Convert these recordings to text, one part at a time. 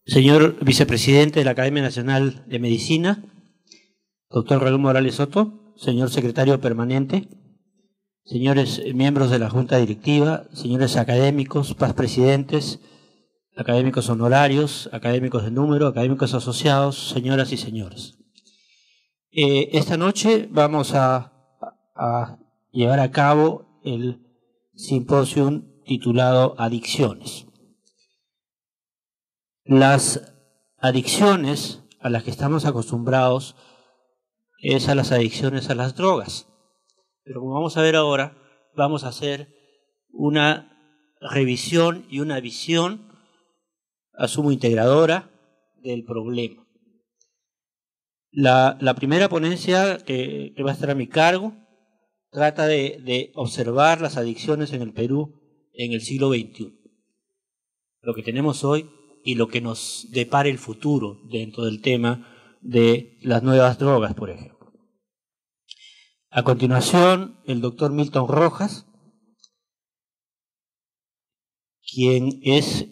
Señor Vicepresidente de la Academia Nacional de Medicina, doctor Raúl Morales Soto, señor Secretario Permanente, señores miembros de la Junta Directiva, señores académicos, presidentes, académicos honorarios, académicos de número, académicos asociados, señoras y señores. Esta noche vamos a llevar a cabo el simposium titulado Adicciones. Las adicciones a las que estamos acostumbrados es a las adicciones a las drogas. Pero como vamos a ver ahora, vamos a hacer una revisión y una visión, asumo, integradora del problema. La primera ponencia que va a estar a mi cargo trata de observar las adicciones en el Perú en el siglo XXI. Lo que tenemos hoy y lo que nos depara el futuro dentro del tema de las nuevas drogas, por ejemplo. A continuación, el doctor Milton Rojas, quien es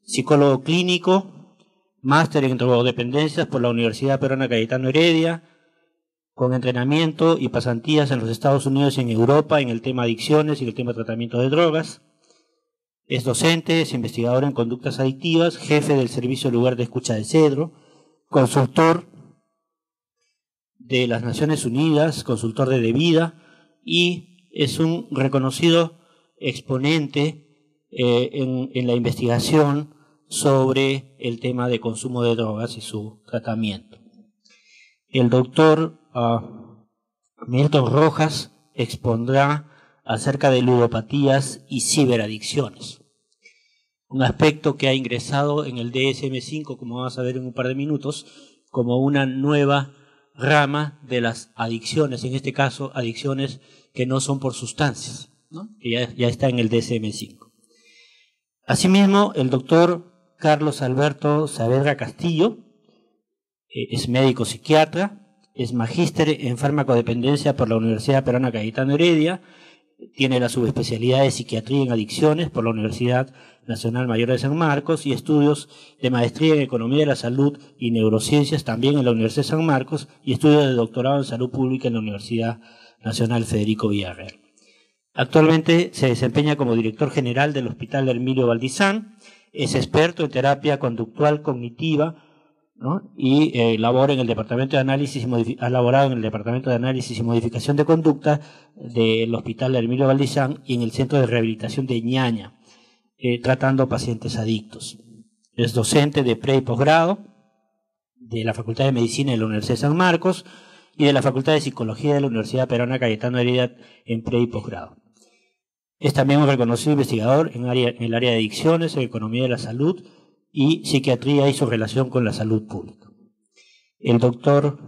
psicólogo clínico, máster en drogodependencias por la Universidad Peruana Cayetano Heredia, con entrenamiento y pasantías en los Estados Unidos y en Europa en el tema adicciones y el tema tratamiento de drogas. Es docente, es investigador en conductas adictivas, jefe del Servicio Lugar de Escucha de Cedro, consultor de las Naciones Unidas, consultor de Vida, y es un reconocido exponente en la investigación sobre el tema de consumo de drogas y su tratamiento. El doctor Milton Rojas expondrá acerca de ludopatías y ciberadicciones, un aspecto que ha ingresado en el DSM-5, como vamos a ver en un par de minutos, como una nueva rama de las adicciones, en este caso adicciones que no son por sustancias, ¿no? Que ya está en el DSM-5. Asimismo, el doctor Carlos Alberto Saavedra Castillo es médico psiquiatra, es magíster en farmacodependencia por la Universidad Peruana Cayetano Heredia, tiene la subespecialidad de psiquiatría en adicciones por la Universidad Nacional Mayor de San Marcos y estudios de maestría en economía de la salud y neurociencias también en la Universidad de San Marcos y estudios de doctorado en salud pública en la Universidad Nacional Federico Villarreal. Actualmente se desempeña como director general del Hospital Hermilio Valdizán, es experto en terapia conductual cognitiva, ¿no? Y labora en el departamento de análisis ha laborado en el departamento de análisis y modificación de conducta del Hospital Hermilio Valdizán y en el Centro de Rehabilitación de Ñaña, tratando pacientes adictos. Es docente de pre y posgrado de la Facultad de Medicina de la Universidad de San Marcos y de la Facultad de Psicología de la Universidad Peruana Cayetano Heredia en pre y posgrado. Es también un reconocido investigador en el área de adicciones, en economía de la salud y psiquiatría y su relación con la salud pública. El doctor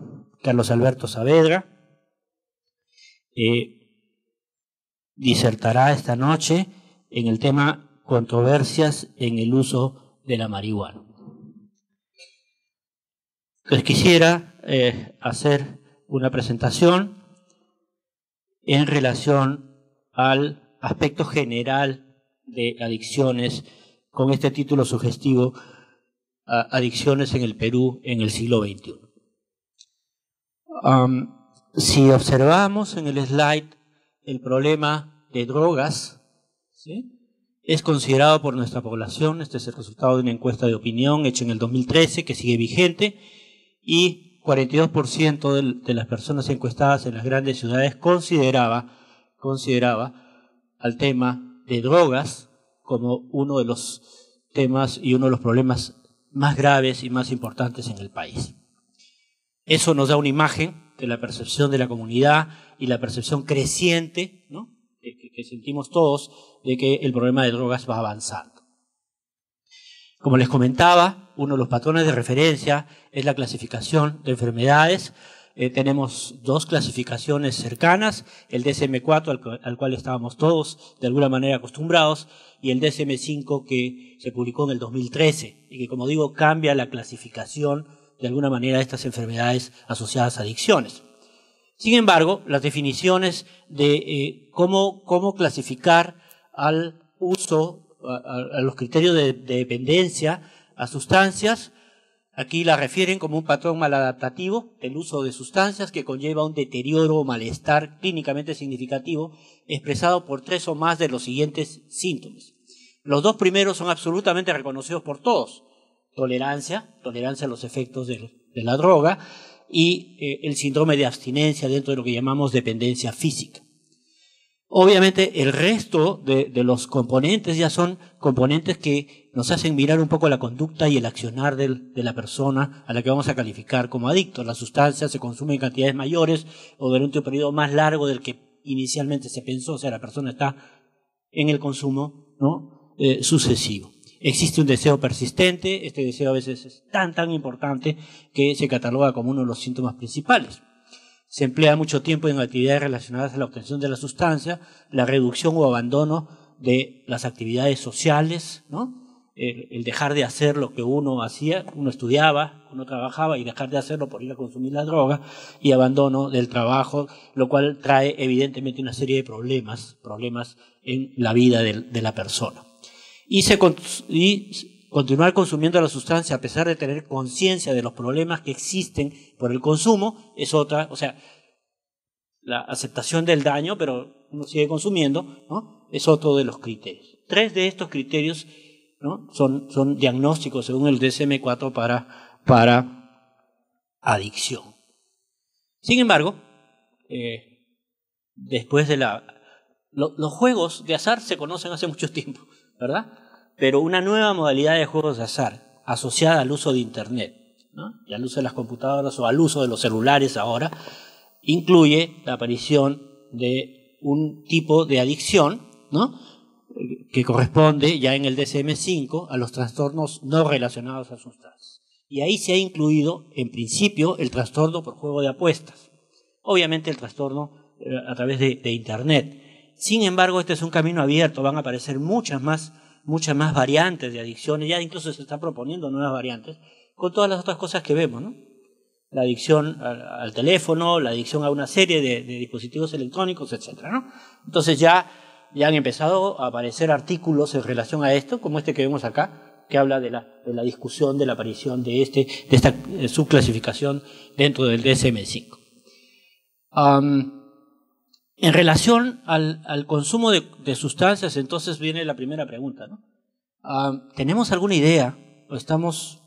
Carlos Alberto Saavedra disertará esta noche en el tema controversias en el uso de la marihuana. Entonces quisiera hacer una presentación en relación al aspecto general de adicciones con este título sugestivo, Adicciones en el Perú en el siglo XXI. Si observamos en el slide el problema de drogas, ¿sí?, es considerado por nuestra población, este es el resultado de una encuesta de opinión hecha en el 2013 que sigue vigente, y 42% de las personas encuestadas en las grandes ciudades consideraba al tema de drogas como uno de los temas y uno de los problemas más graves y más importantes en el país. Eso nos da una imagen de la percepción de la comunidad y la percepción creciente, ¿no?, que sentimos todos de que el problema de drogas va avanzando. Como les comentaba, uno de los patrones de referencia es la clasificación de enfermedades. Tenemos dos clasificaciones cercanas, el DSM-4 al cual estábamos todos de alguna manera acostumbrados y el DSM-5 que se publicó en el 2013 y que, como digo, cambia la clasificación de alguna manera de estas enfermedades asociadas a adicciones. Sin embargo, las definiciones de cómo clasificar al uso, a los criterios de dependencia, a sustancias. Aquí la refieren como un patrón maladaptativo del uso de sustancias que conlleva un deterioro o malestar clínicamente significativo expresado por 3 o más de los siguientes síntomas. Los 2 primeros son absolutamente reconocidos por todos. Tolerancia a los efectos de la droga y el síndrome de abstinencia dentro de lo que llamamos dependencia física. Obviamente el resto de los componentes ya son componentes que nos hacen mirar un poco la conducta y el accionar de la persona a la que vamos a calificar como adicto. La sustancia se consume en cantidades mayores o durante un periodo más largo del que inicialmente se pensó, o sea, la persona está en el consumo, ¿no? Sucesivo. Existe un deseo persistente, este deseo a veces es tan importante que se cataloga como uno de los síntomas principales. Se emplea mucho tiempo en actividades relacionadas a la obtención de la sustancia, la reducción o abandono de las actividades sociales, ¿no? El dejar de hacer lo que uno hacía, uno estudiaba, uno trabajaba y dejar de hacerlo por ir a consumir la droga, y abandono del trabajo, lo cual trae evidentemente una serie de problemas en la vida de la persona. Y continuar consumiendo la sustancia a pesar de tener conciencia de los problemas que existen por el consumo es otra, o sea, la aceptación del daño, pero uno sigue consumiendo, ¿no? Es otro de los criterios. 3 de estos criterios, ¿no? son diagnósticos según el DSM-4 para adicción. Sin embargo, después de los juegos de azar se conocen hace mucho tiempo, ¿verdad? Pero una nueva modalidad de juegos de azar asociada al uso de Internet, ¿no? Y al uso de las computadoras o al uso de los celulares ahora, incluye la aparición de un tipo de adicción, ¿no? Que corresponde ya en el DSM-5 a los trastornos no relacionados a sustancias. Y ahí se ha incluido, en principio, el trastorno por juego de apuestas. Obviamente el trastorno a través de Internet. Sin embargo, este es un camino abierto, van a aparecer muchas más variantes de adicciones, ya incluso se están proponiendo nuevas variantes, con todas las otras cosas que vemos, ¿no? La adicción al teléfono, la adicción a una serie de dispositivos electrónicos, etc., ¿no? Entonces ya han empezado a aparecer artículos en relación a esto, como este que vemos acá, que habla de la discusión de la aparición de esta subclasificación dentro del DSM-5. En relación al consumo de sustancias, entonces viene la primera pregunta, ¿no? ¿Tenemos alguna idea o estamos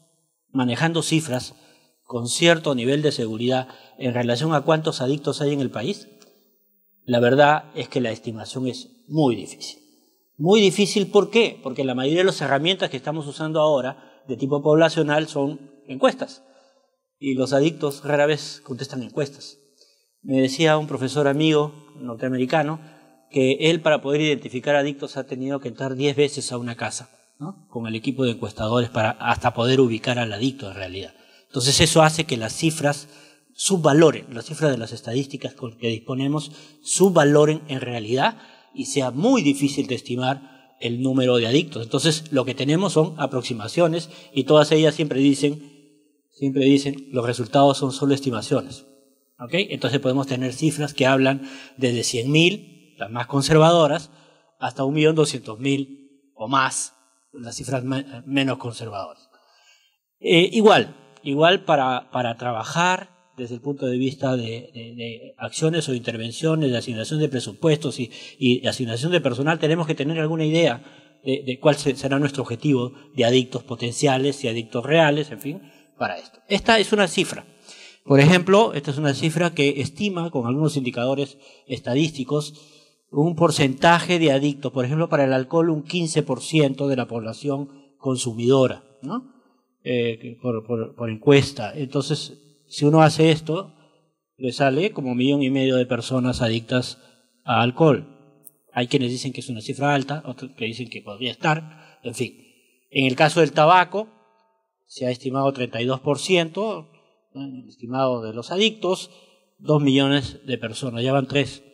manejando cifras con cierto nivel de seguridad en relación a cuántos adictos hay en el país? La verdad es que la estimación es muy difícil. Muy difícil, ¿por qué? Porque la mayoría de las herramientas que estamos usando ahora de tipo poblacional son encuestas. Y los adictos rara vez contestan encuestas. Me decía un profesor amigo norteamericano que él, para poder identificar adictos, ha tenido que entrar 10 veces a una casa, ¿no? Con el equipo de encuestadores para hasta poder ubicar al adicto en realidad. Entonces eso hace que las cifras subvaloren, las cifras de las estadísticas con que disponemos subvaloren en realidad y sea muy difícil de estimar el número de adictos. Entonces lo que tenemos son aproximaciones y todas ellas siempre dicen los resultados son solo estimaciones. ¿Okay? Entonces podemos tener cifras que hablan desde 100.000, las más conservadoras, hasta 1.200.000 o más, las cifras menos conservadoras. Igual para trabajar desde el punto de vista de acciones o intervenciones, de asignación de presupuestos y asignación de personal, tenemos que tener alguna idea de cuál será nuestro objetivo de adictos potenciales y adictos reales, en fin, para esto. Esta es una cifra. Por ejemplo, esta es una cifra que estima, con algunos indicadores estadísticos, un porcentaje de adictos. Por ejemplo, para el alcohol, un 15% de la población consumidora, ¿no? Por encuesta. Entonces, si uno hace esto, le sale como 1,5 millones de personas adictas a alcohol. Hay quienes dicen que es una cifra alta, otros que dicen que podría estar, en fin. En el caso del tabaco, se ha estimado 32%, el estimado de los adictos, 2 millones de personas, ya van 3.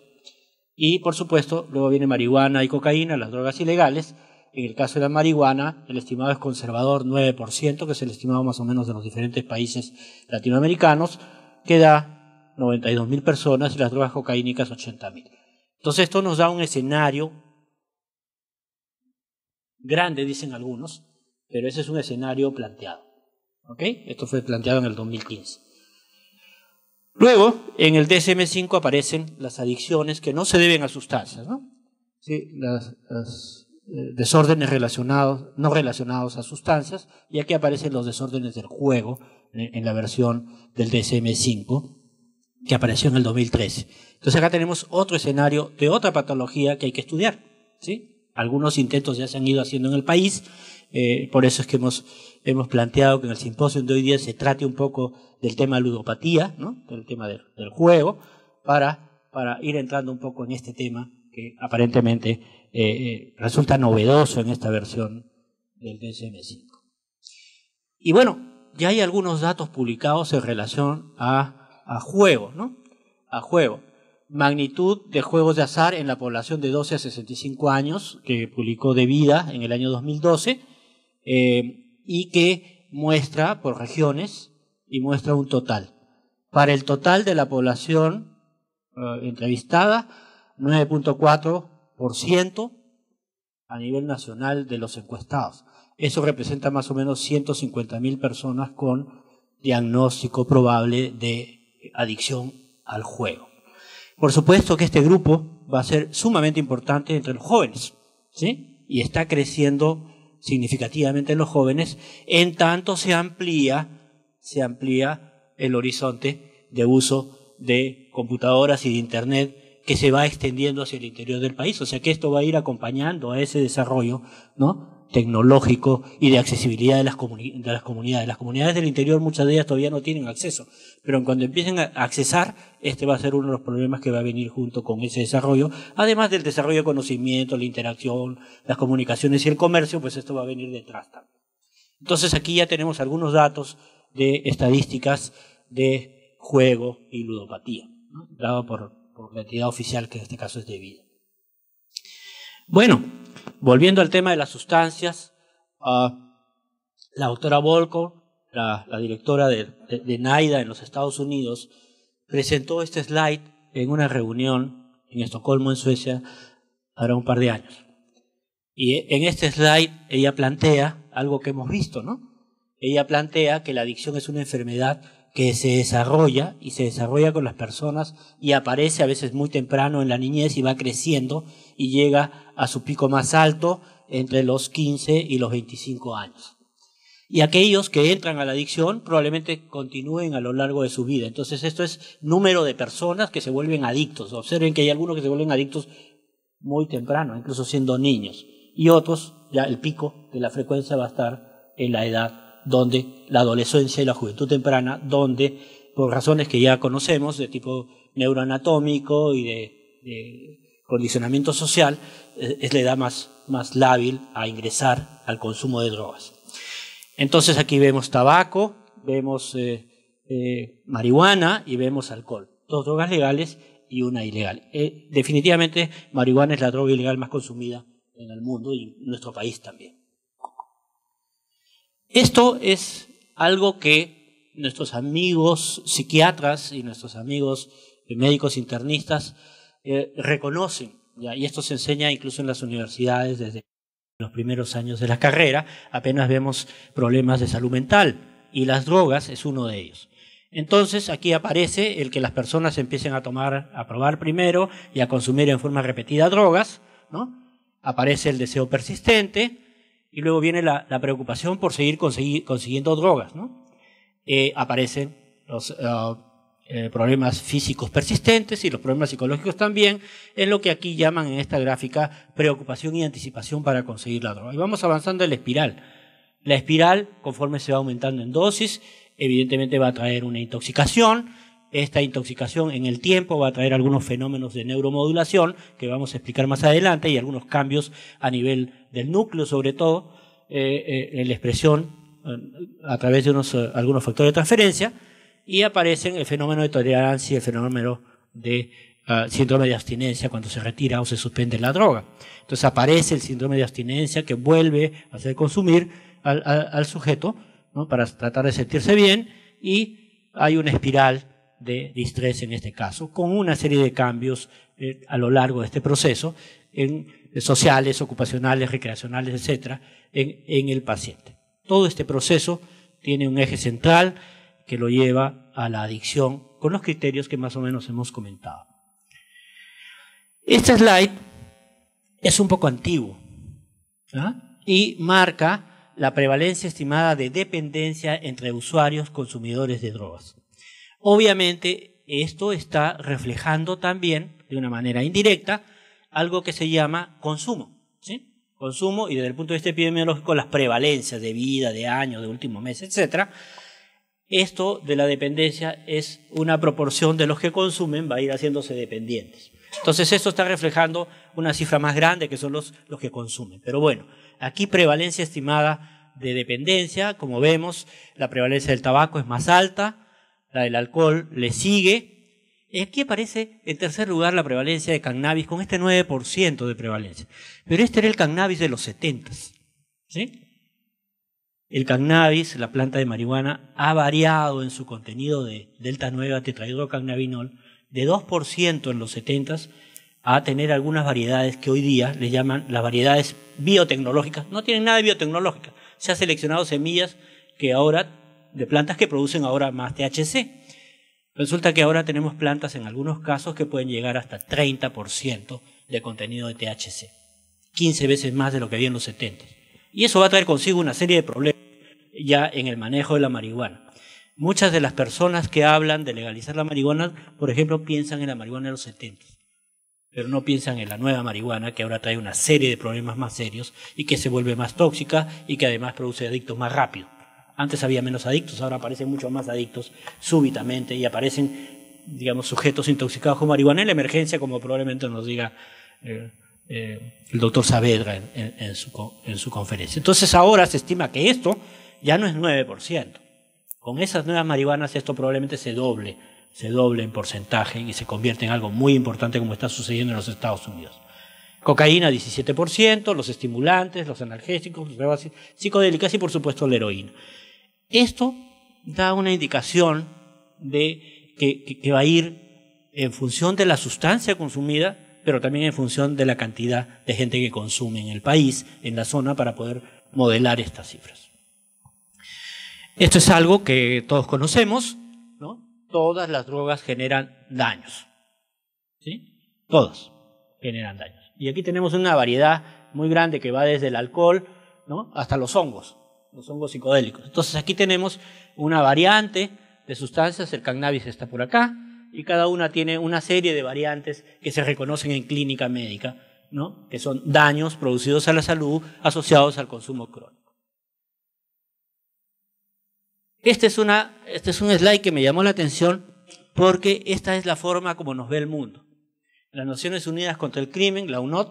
Y por supuesto, luego viene marihuana y cocaína, las drogas ilegales. En el caso de la marihuana, el estimado es conservador, 9%, que es el estimado más o menos de los diferentes países latinoamericanos, que da 92.000 personas, y las drogas cocaínicas 80.000. Entonces esto nos da un escenario grande, dicen algunos, pero ese es un escenario planteado. ¿Ok? Esto fue planteado en el 2015. Luego, en el DSM-5 aparecen las adicciones que no se deben a sustancias, ¿no? Sí, los desórdenes no relacionados a sustancias, y aquí aparecen los desórdenes del juego en la versión del DSM-5 que apareció en el 2013. Entonces acá tenemos otro escenario de otra patología que hay que estudiar, ¿sí? Algunos intentos ya se han ido haciendo en el país, por eso es que hemos planteado que en el simposio de hoy día se trate un poco del tema ludopatía, ¿no? Del tema del juego, para ir entrando un poco en este tema que aparentemente resulta novedoso en esta versión del DSM-5. Y bueno, ya hay algunos datos publicados en relación a juego, ¿no? A juego. Magnitud de juegos de azar en la población de 12 a 65 años, que publicó De Vida en el año 2012, y que muestra por regiones y muestra un total. Para el total de la población entrevistada, 9.4% a nivel nacional de los encuestados. Eso representa más o menos 150.000 personas con diagnóstico probable de adicción al juego. Por supuesto que este grupo va a ser sumamente importante entre los jóvenes, ¿sí? Y está creciendo significativamente en los jóvenes, en tanto se amplía el horizonte de uso de computadoras y de Internet, que se va extendiendo hacia el interior del país. O sea que esto va a ir acompañando a ese desarrollo, ¿no?, tecnológico y de accesibilidad de las comunidades. Las comunidades del interior, muchas de ellas todavía no tienen acceso, pero cuando empiecen a accesar, este va a ser uno de los problemas que va a venir junto con ese desarrollo, además del desarrollo de conocimiento, la interacción, las comunicaciones y el comercio, pues esto va a venir detrás también. Entonces aquí ya tenemos algunos datos de estadísticas de juego y ludopatía, ¿no?, dado por la entidad oficial, que en este caso es De Vida. Bueno, volviendo al tema de las sustancias, la doctora Volkow, la directora de NIDA en los Estados Unidos, presentó este slide en una reunión en Estocolmo, en Suecia, hace un par de años. Y en este slide ella plantea algo que hemos visto, ¿no? Ella plantea que la adicción es una enfermedad que se desarrolla con las personas y aparece a veces muy temprano en la niñez y va creciendo y llega a su pico más alto entre los 15 y los 25 años. Y aquellos que entran a la adicción probablemente continúen a lo largo de su vida. Entonces esto es número de personas que se vuelven adictos. Observen que hay algunos que se vuelven adictos muy temprano, incluso siendo niños. Y otros, ya el pico de la frecuencia va a estar en la edad donde la adolescencia y la juventud temprana, donde por razones que ya conocemos de tipo neuroanatómico y de condicionamiento social, es la edad más lábil a ingresar al consumo de drogas. Entonces aquí vemos tabaco, vemos marihuana y vemos alcohol. 2 drogas legales y una ilegal. Definitivamente marihuana es la droga ilegal más consumida en el mundo y en nuestro país también. Esto es algo que nuestros amigos psiquiatras y nuestros amigos médicos internistas reconocen, ¿ya? Y esto se enseña incluso en las universidades desde los primeros años de la carrera. Apenas vemos problemas de salud mental y las drogas es uno de ellos. Entonces aquí aparece el que las personas empiecen a probar primero y a consumir en forma repetida drogas, ¿no? Aparece el deseo persistente. Y luego viene la preocupación por seguir consiguiendo drogas, ¿no? Aparecen los problemas físicos persistentes y los problemas psicológicos también, en lo que aquí llaman en esta gráfica preocupación y anticipación para conseguir la droga. Y vamos avanzando en la espiral. La espiral, conforme se va aumentando en dosis, evidentemente va a traer una intoxicación. Esta intoxicación en el tiempo va a traer algunos fenómenos de neuromodulación que vamos a explicar más adelante y algunos cambios a nivel del núcleo, sobre todo en la expresión a través de algunos factores de transferencia, y aparecen el fenómeno de tolerancia y el fenómeno de síndrome de abstinencia cuando se retira o se suspende la droga. Entonces aparece el síndrome de abstinencia que vuelve a hacer consumir al sujeto, ¿no?, para tratar de sentirse bien, y hay una espiral de distrés en este caso, con una serie de cambios a lo largo de este proceso, sociales, ocupacionales, recreacionales, etcétera, en el paciente. Todo este proceso tiene un eje central que lo lleva a la adicción con los criterios que más o menos hemos comentado. Este slide es un poco antiguo, ¿ah? Y marca la prevalencia estimada de dependencia entre usuarios consumidores de drogas. Obviamente, esto está reflejando también, de una manera indirecta, algo que se llama consumo, ¿sí? Consumo, y desde el punto de vista epidemiológico, las prevalencias de vida, de años, de último mes, etc. Esto de la dependencia es una proporción de los que consumen, va a ir haciéndose dependientes. Entonces esto está reflejando una cifra más grande que son los que consumen. Pero bueno, aquí prevalencia estimada de dependencia, como vemos, la prevalencia del tabaco es más alta, la del alcohol le sigue. Aquí aparece en tercer lugar la prevalencia de cannabis con este 9% de prevalencia. Pero este era el cannabis de los 70s, ¿sí? El cannabis, la planta de marihuana, ha variado en su contenido de delta 9 a tetrahidrocannabinol de 2% en los 70s a tener algunas variedades que hoy día le llaman las variedades biotecnológicas. No tienen nada de biotecnológica. Se han seleccionado semillas que ahora, de plantas que producen ahora más THC. Resulta que ahora tenemos plantas en algunos casos que pueden llegar hasta 30% de contenido de THC. 15 veces más de lo que había en los 70. Y eso va a traer consigo una serie de problemas ya en el manejo de la marihuana. Muchas de las personas que hablan de legalizar la marihuana, por ejemplo, piensan en la marihuana de los 70, pero no piensan en la nueva marihuana, que ahora trae una serie de problemas más serios y que se vuelve más tóxica y que además produce adictos más rápido. Antes había menos adictos, ahora aparecen muchos más adictos súbitamente y aparecen, digamos, sujetos intoxicados con marihuana en la emergencia, como probablemente nos diga el doctor Saavedra en su conferencia. Entonces ahora se estima que esto ya no es 9%. Con esas nuevas marihuanas esto probablemente se doble en porcentaje y se convierte en algo muy importante como está sucediendo en los Estados Unidos. Cocaína 17%, los estimulantes, los analgésicos, las drogas psicodélicas y por supuesto la heroína. Esto da una indicación de que va a ir en función de la sustancia consumida, pero también en función de la cantidad de gente que consume en el país, en la zona, para poder modelar estas cifras. Esto es algo que todos conocemos, ¿no? Todas las drogas generan daños, ¿sí? Todas generan daños. Y aquí tenemos una variedad muy grande que va desde el alcohol, ¿no?, hasta los hongos psicodélicos. Entonces aquí tenemos una variante de sustancias, el cannabis está por acá, y cada una tiene una serie de variantes que se reconocen en clínica médica, ¿no?, que son daños producidos a la salud asociados al consumo crónico. Este es un slide que me llamó la atención porque esta es la forma como nos ve el mundo. Las Naciones Unidas contra el Crimen, la UNOD,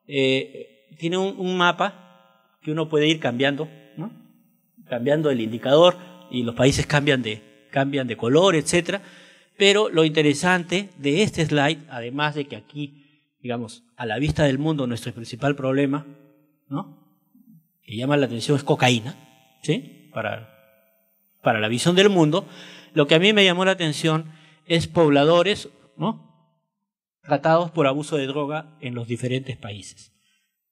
tiene un mapa que uno puede ir cambiando, ¿no?, cambiando el indicador y los países cambian de color, etc. Pero lo interesante de este slide, además de que aquí, digamos, a la vista del mundo nuestro principal problema, ¿no?, que llama la atención es cocaína, ¿sí?, para la visión del mundo. Lo que a mí me llamó la atención es pobladores, ¿no?, tratados por abuso de droga en los diferentes países,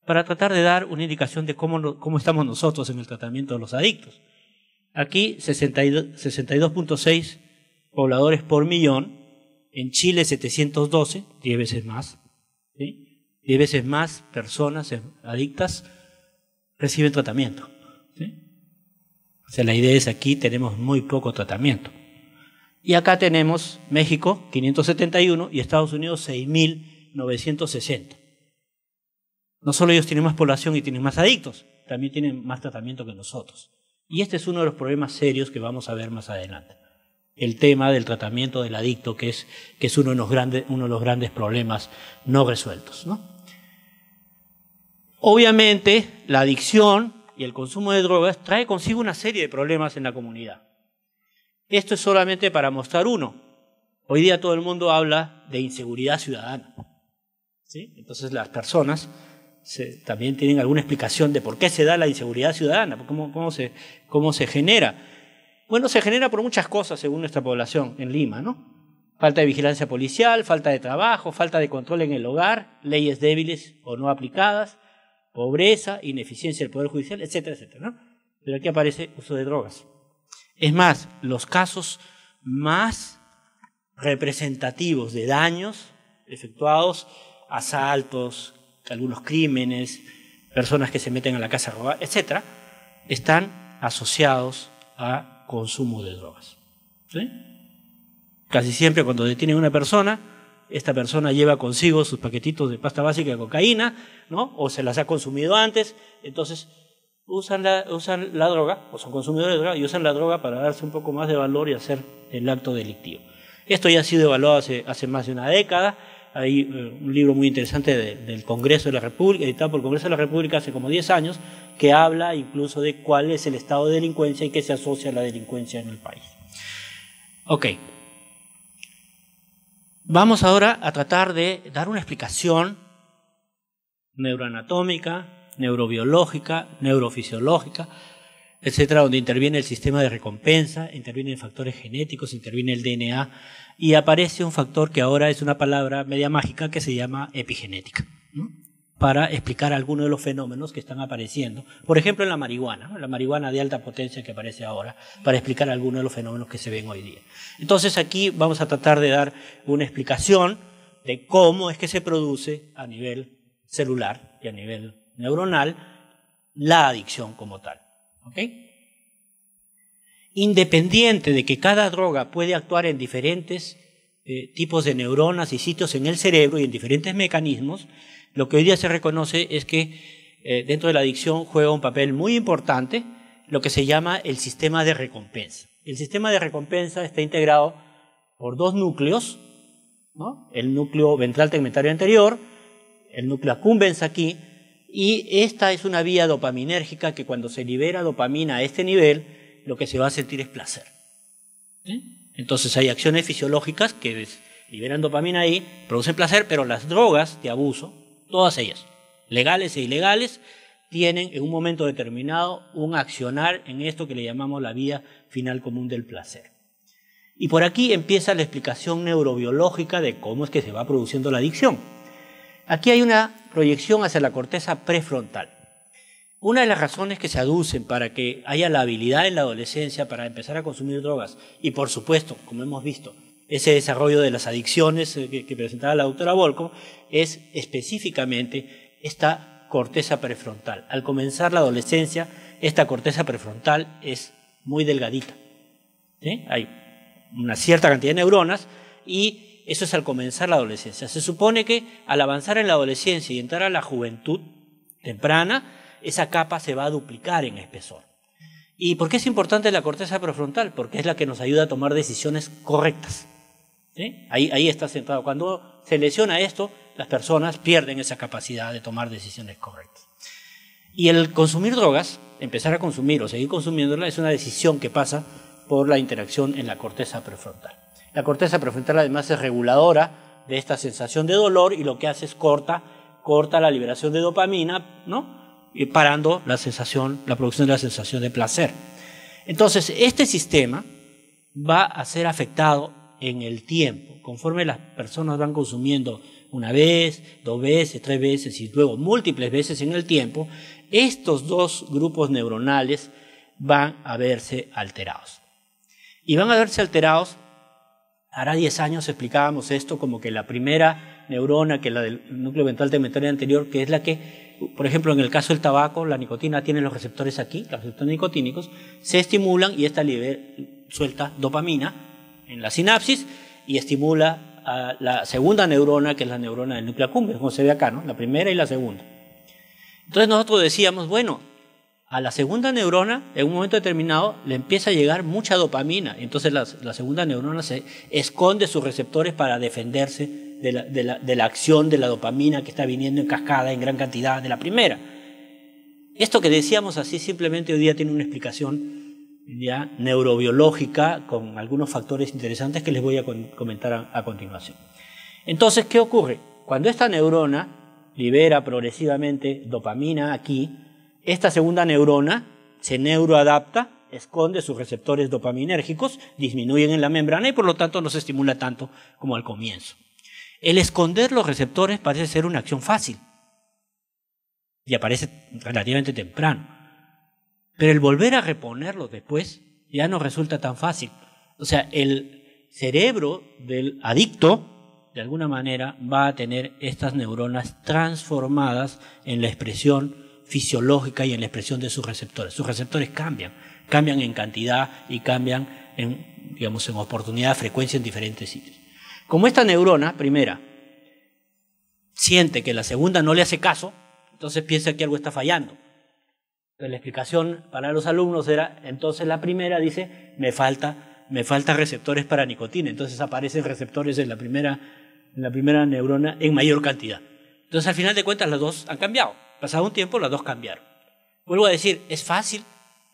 para tratar de dar una indicación de cómo estamos nosotros en el tratamiento de los adictos. Aquí 62.6 pobladores por millón, en Chile 712, 10 veces más, ¿sí?, 10 veces más personas adictas reciben tratamiento, ¿sí? O sea, la idea es aquí tenemos muy poco tratamiento. Y acá tenemos México, 571, y Estados Unidos, 6.960. No solo ellos tienen más población y tienen más adictos, también tienen más tratamiento que nosotros. Y este es uno de los problemas serios que vamos a ver más adelante. El tema del tratamiento del adicto, que es uno de los grandes problemas no resueltos, ¿no? Obviamente, la adicción y el consumo de drogas trae consigo una serie de problemas en la comunidad. Esto es solamente para mostrar uno. Hoy día todo el mundo habla de inseguridad ciudadana, ¿sí? Entonces las personas también tienen alguna explicación de por qué se da la inseguridad ciudadana, cómo se genera. Bueno, se genera por muchas cosas según nuestra población en Lima, ¿no? Falta de vigilancia policial, falta de trabajo, falta de control en el hogar, leyes débiles o no aplicadas, pobreza, ineficiencia del Poder Judicial, etcétera, etcétera, ¿no? pero aquí aparece uso de drogas. Es más, los casos más representativos de daños efectuados, asaltos, algunos crímenes, personas que se meten a la casa a robar, etc., están asociados a consumo de drogas. ¿Sí? Casi siempre cuando detienen a una persona, esta persona lleva consigo sus paquetitos de pasta básica de cocaína, ¿no? O se las ha consumido antes, entonces usan la droga, o son consumidores de droga, y usan la droga para darse un poco más de valor y hacer el acto delictivo. Esto ya ha sido evaluado hace más de una década. Hay un libro muy interesante del Congreso de la República, editado por el Congreso de la República hace como 10 años, que habla incluso de cuál es el estado de delincuencia y qué se asocia a la delincuencia en el país. Ok. Vamos ahora a tratar de dar una explicación neuroanatómica, neurobiológica, neurofisiológica, etcétera, donde interviene el sistema de recompensa, intervienen factores genéticos, interviene el DNA, y aparece un factor que ahora es una palabra media mágica que se llama epigenética, ¿no? Para explicar algunos de los fenómenos que están apareciendo. Por ejemplo, en la marihuana, ¿no? La marihuana de alta potencia que aparece ahora, para explicar algunos de los fenómenos que se ven hoy día. Entonces aquí vamos a tratar de dar una explicación de cómo es que se produce a nivel celular y a nivel neuronal la adicción como tal. ¿Ok? Independiente de que cada droga puede actuar en diferentes tipos de neuronas y sitios en el cerebro y en diferentes mecanismos, lo que hoy día se reconoce es que dentro de la adicción juega un papel muy importante lo que se llama el sistema de recompensa. El sistema de recompensa está integrado por dos núcleos, ¿no? El núcleo ventral tegmentario anterior, el núcleo accumbens aquí, y esta es una vía dopaminérgica que cuando se libera dopamina a este nivel, lo que se va a sentir es placer. ¿Sí? Entonces hay acciones fisiológicas que liberan dopamina ahí, producen placer, pero las drogas de abuso, todas ellas, legales e ilegales, tienen en un momento determinado un accionar en esto que le llamamos la vía final común del placer. Y por aquí empieza la explicación neurobiológica de cómo es que se va produciendo la adicción. Aquí hay una proyección hacia la corteza prefrontal. Una de las razones que se aducen para que haya la habilidad en la adolescencia para empezar a consumir drogas, y por supuesto, como hemos visto, ese desarrollo de las adicciones que presentaba la doctora Volkov, es específicamente esta corteza prefrontal. Al comenzar la adolescencia, esta corteza prefrontal es muy delgadita, ¿sí? Hay una cierta cantidad de neuronas y eso es al comenzar la adolescencia. Se supone que al avanzar en la adolescencia y entrar a la juventud temprana, esa capa se va a duplicar en espesor. ¿Y por qué es importante la corteza prefrontal? Porque es la que nos ayuda a tomar decisiones correctas. ¿Sí? Ahí está sentado. Cuando se lesiona esto, las personas pierden esa capacidad de tomar decisiones correctas. Y el consumir drogas, empezar a consumir o seguir consumiéndola, es una decisión que pasa por la interacción en la corteza prefrontal. La corteza prefrontal además es reguladora de esta sensación de dolor y lo que hace es corta la liberación de dopamina, ¿no? Y parando la producción de la sensación de placer. Entonces, este sistema va a ser afectado en el tiempo, conforme las personas van consumiendo una vez, 2 veces, 3 veces y luego múltiples veces en el tiempo, estos dos grupos neuronales van a verse alterados. Y van a verse alterados, hará 10 años explicábamos esto como que la primera neurona, que es la del núcleo ventral tegmentario anterior, que es la que, por ejemplo, en el caso del tabaco, la nicotina tiene los receptores aquí, los receptores nicotínicos, se estimulan y esta suelta dopamina en la sinapsis y estimula a la segunda neurona, que es la neurona del núcleo accumbens, como se ve acá, ¿no? La primera y la segunda. Entonces nosotros decíamos, bueno, a la segunda neurona, en un momento determinado, le empieza a llegar mucha dopamina. Entonces la segunda neurona se esconde sus receptores para defenderse de la acción de la dopamina que está viniendo en cascada en gran cantidad de la primera. Esto que decíamos así simplemente hoy día tiene una explicación ya neurobiológica con algunos factores interesantes que les voy a comentar a continuación. Entonces, ¿qué ocurre? Cuando esta neurona libera progresivamente dopamina aquí, esta segunda neurona se neuroadapta, esconde sus receptores dopaminérgicos, disminuyen en la membrana y por lo tanto no se estimula tanto como al comienzo. El esconder los receptores parece ser una acción fácil y aparece relativamente temprano. Pero el volver a reponerlos después ya no resulta tan fácil. O sea, el cerebro del adicto, de alguna manera, va a tener estas neuronas transformadas en la expresión fisiológica y en la expresión de sus receptores. Sus receptores cambian en cantidad y cambian en, digamos, en oportunidad, frecuencia en diferentes sitios. Como esta neurona, primera, siente que la segunda no le hace caso, entonces piensa que algo está fallando. Entonces, la explicación para los alumnos era, entonces la primera dice, me falta receptores para nicotina, entonces aparecen receptores en la primera neurona en mayor cantidad. Entonces, al final de cuentas, las dos han cambiado. Pasado un tiempo, las dos cambiaron. Vuelvo a decir, es fácil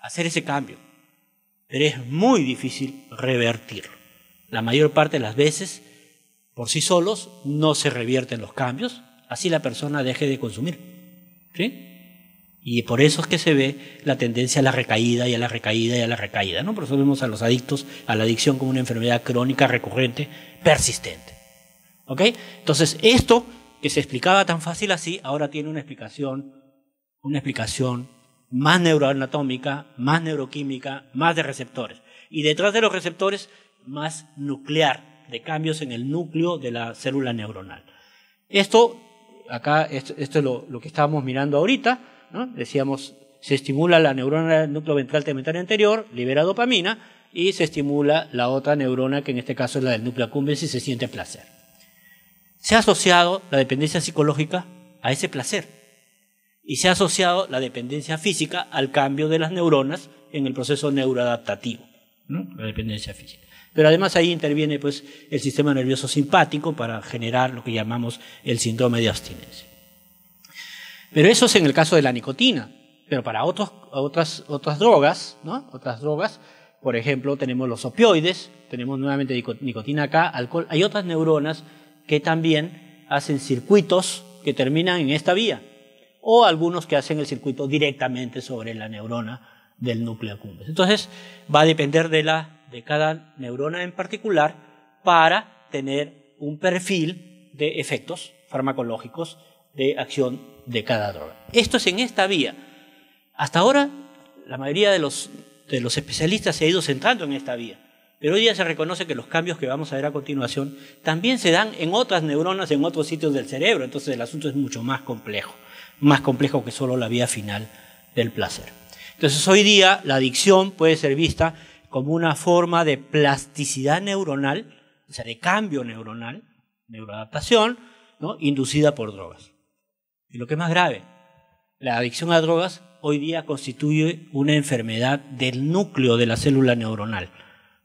hacer ese cambio, pero es muy difícil revertirlo. La mayor parte de las veces, por sí solos, no se revierten los cambios, así la persona deje de consumir. ¿Sí? Y por eso es que se ve la tendencia a la recaída y a la recaída y a la recaída, ¿no? Por eso vemos a los adictos a la adicción como una enfermedad crónica, recurrente, persistente. ¿Ok? Entonces, esto que se explicaba tan fácil así, ahora tiene una explicación más neuroanatómica, más neuroquímica, más de receptores. Y detrás de los receptores, más nuclear, de cambios en el núcleo de la célula neuronal. Esto es lo que estábamos mirando ahorita, ¿no? Decíamos, se estimula la neurona del núcleo ventral tegmental anterior, libera dopamina, y se estimula la otra neurona, que en este caso es la del núcleo accumbens, y se siente placer. Se ha asociado la dependencia psicológica a ese placer, y se ha asociado la dependencia física al cambio de las neuronas en el proceso neuroadaptativo, ¿no? La dependencia física. Pero además ahí interviene, pues, el sistema nervioso simpático para generar lo que llamamos el síndrome de abstinencia. Pero eso es en el caso de la nicotina. Pero para otras drogas, ¿no? Otras drogas, por ejemplo, tenemos los opioides, tenemos nuevamente nicotina acá, alcohol. Hay otras neuronas que también hacen circuitos que terminan en esta vía. O algunos que hacen el circuito directamente sobre la neurona del núcleo accumbens. Entonces, va a depender de cada neurona en particular para tener un perfil de efectos farmacológicos de acción de cada droga. Esto es en esta vía. Hasta ahora, la mayoría de los especialistas se ha ido centrando en esta vía, pero hoy día se reconoce que los cambios que vamos a ver a continuación también se dan en otras neuronas, en otros sitios del cerebro. Entonces el asunto es mucho más complejo que solo la vía final del placer. Entonces hoy día la adicción puede ser vista como una forma de plasticidad neuronal, o sea, de cambio neuronal, neuroadaptación, ¿no? Inducida por drogas. Y lo que es más grave, la adicción a drogas hoy día constituye una enfermedad del núcleo de la célula neuronal,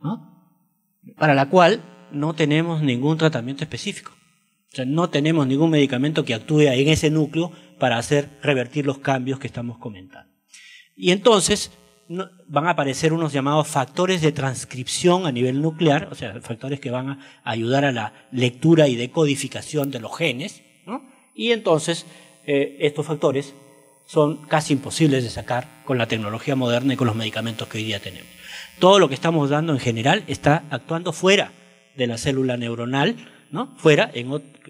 ¿no? Para la cual no tenemos ningún tratamiento específico. O sea, no tenemos ningún medicamento que actúe en ese núcleo para revertir los cambios que estamos comentando. Y entonces van a aparecer unos llamados factores de transcripción a nivel nuclear, o sea, factores que van a ayudar a la lectura y decodificación de los genes, ¿no? Y entonces estos factores son casi imposibles de sacar con la tecnología moderna y con los medicamentos que hoy día tenemos. Todo lo que estamos dando en general está actuando fuera de la célula neuronal, ¿no? Fuera,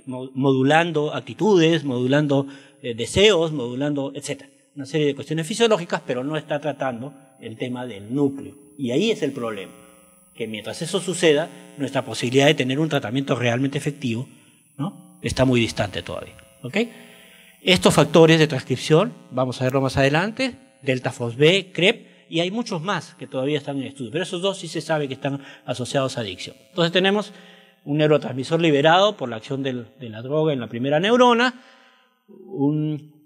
modulando actitudes, modulando deseos, modulando, etc. Una serie de cuestiones fisiológicas, pero no está tratando el tema del núcleo. Y ahí es el problema, que mientras eso suceda, nuestra posibilidad de tener un tratamiento realmente efectivo, ¿no? Está muy distante todavía. ¿Ok? Estos factores de transcripción, vamos a verlo más adelante, delta FOXB, CREP, y hay muchos más que todavía están en estudio, pero esos dos sí se sabe que están asociados a adicción. Entonces tenemos un neurotransmisor liberado por la acción de la droga en la primera neurona,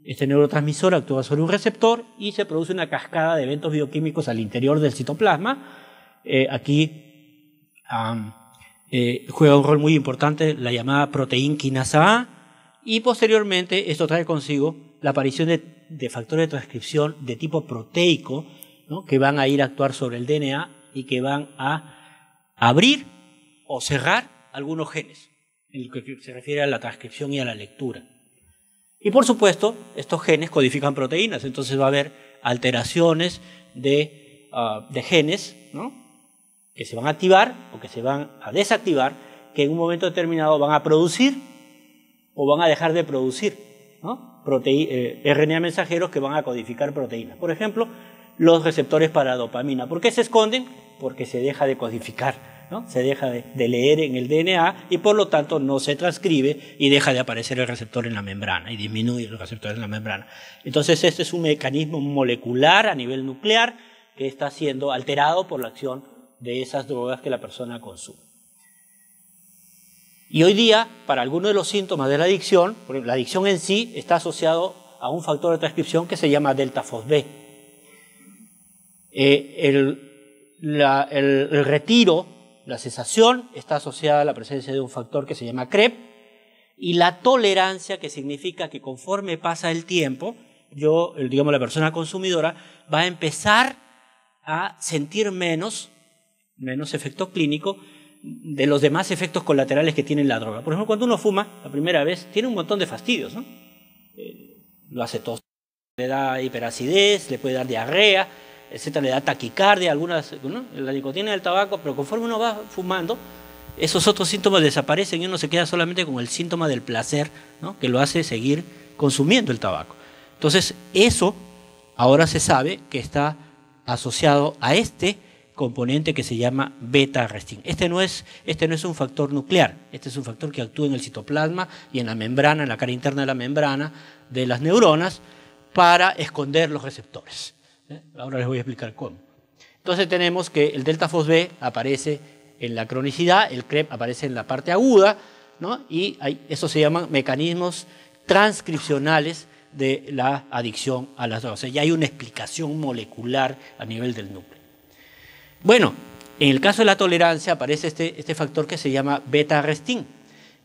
este neurotransmisor actúa sobre un receptor y se produce una cascada de eventos bioquímicos al interior del citoplasma. Aquí juega un rol muy importante la llamada proteína quinasa A, y posteriormente esto trae consigo la aparición de factores de transcripción de tipo proteico, ¿no? Que van a ir a actuar sobre el DNA y que van a abrir o cerrar algunos genes, en lo que se refiere a la transcripción y a la lectura. Y por supuesto, estos genes codifican proteínas, entonces va a haber alteraciones de genes, ¿no? Que se van a activar o que se van a desactivar, que en un momento determinado van a producir o van a dejar de producir, ¿no? RNA mensajeros que van a codificar proteínas. Por ejemplo, los receptores para dopamina. ¿Por qué se esconden? Porque se deja de codificar, ¿no? Se deja de leer en el DNA y por lo tanto no se transcribe y deja de aparecer el receptor en la membrana y disminuye el receptor en la membrana. Entonces este es un mecanismo molecular a nivel nuclear que está siendo alterado por la acción de esas drogas que la persona consume. Y hoy día, para algunos de los síntomas de la adicción, la adicción en sí está asociado a un factor de transcripción que se llama delta-FOSB. El retiro, la cesación, está asociada a la presencia de un factor que se llama CREB, y la tolerancia, que significa que conforme pasa el tiempo, digamos, la persona consumidora va a empezar a sentir menos efecto clínico de los demás efectos colaterales que tiene la droga. Por ejemplo, cuando uno fuma la primera vez, tiene un montón de fastidios, ¿no? Lo hace tos, le da hiperacidez, le puede dar diarrea, etcétera, le da taquicardia, algunas, ¿no? La nicotina del tabaco, pero conforme uno va fumando, esos otros síntomas desaparecen y uno se queda solamente con el síntoma del placer, ¿no? Que lo hace seguir consumiendo el tabaco. Entonces, eso ahora se sabe que está asociado a este componente que se llama beta-arrestin. Este no es un factor nuclear, este es un factor que actúa en el citoplasma y en la membrana, en la cara interna de la membrana de las neuronas para esconder los receptores. Ahora les voy a explicar cómo. Entonces tenemos que el delta-FOSB aparece en la cronicidad, el CREB aparece en la parte aguda, ¿no? Y eso se llaman mecanismos transcripcionales de la adicción a las drogas. O sea, ya hay una explicación molecular a nivel del núcleo. Bueno, en el caso de la tolerancia aparece este factor que se llama beta-arrestin.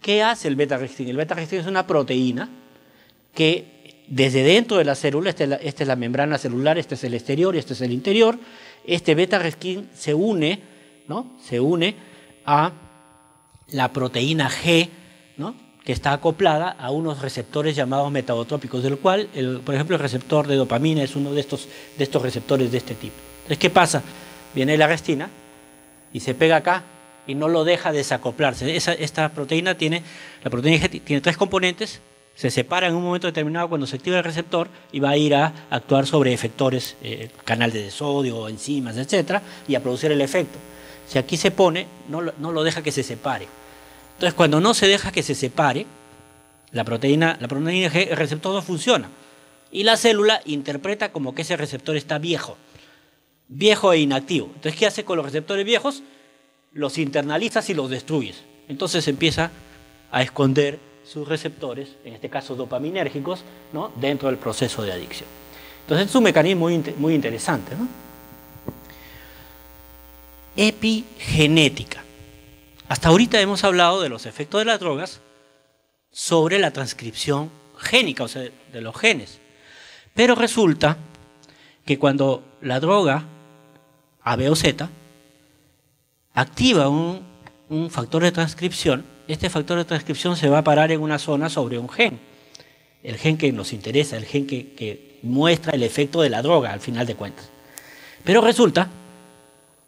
¿Qué hace el beta-arrestin? El beta-arrestin es una proteína que desde dentro de la célula, esta es la membrana celular, este es el exterior y este es el interior, este beta-arrestin se une, ¿no? Se une a la proteína G, ¿no? Que está acoplada a unos receptores llamados metabotrópicos, del cual, por ejemplo, el receptor de dopamina es uno de estos receptores de este tipo. Entonces, ¿qué pasa? Viene la arrestina y se pega acá y no lo deja desacoplarse. Esta proteína la proteína G tiene tres componentes, se separa en un momento determinado cuando se activa el receptor y va a ir a actuar sobre efectores, canal de sodio, enzimas, etcétera, y a producir el efecto. Si aquí se pone, no lo deja que se separe. Entonces, cuando no se deja que se separe la proteína G, el receptor no funciona. Y la célula interpreta como que ese receptor está viejo e inactivo. Entonces, ¿qué hace con los receptores viejos? Los internalizas y los destruyes. Entonces empieza a esconder sus receptores, en este caso dopaminérgicos, ¿no? Dentro del proceso de adicción. Entonces es un mecanismo muy interesante, ¿no? Epigenética. Hasta ahorita hemos hablado de los efectos de las drogas sobre la transcripción génica, o sea, de los genes. Pero resulta que cuando la droga A, B o Z activa un factor de transcripción, este factor de transcripción se va a parar en una zona sobre un gen, el gen que nos interesa, el gen que muestra el efecto de la droga al final de cuentas. Pero resulta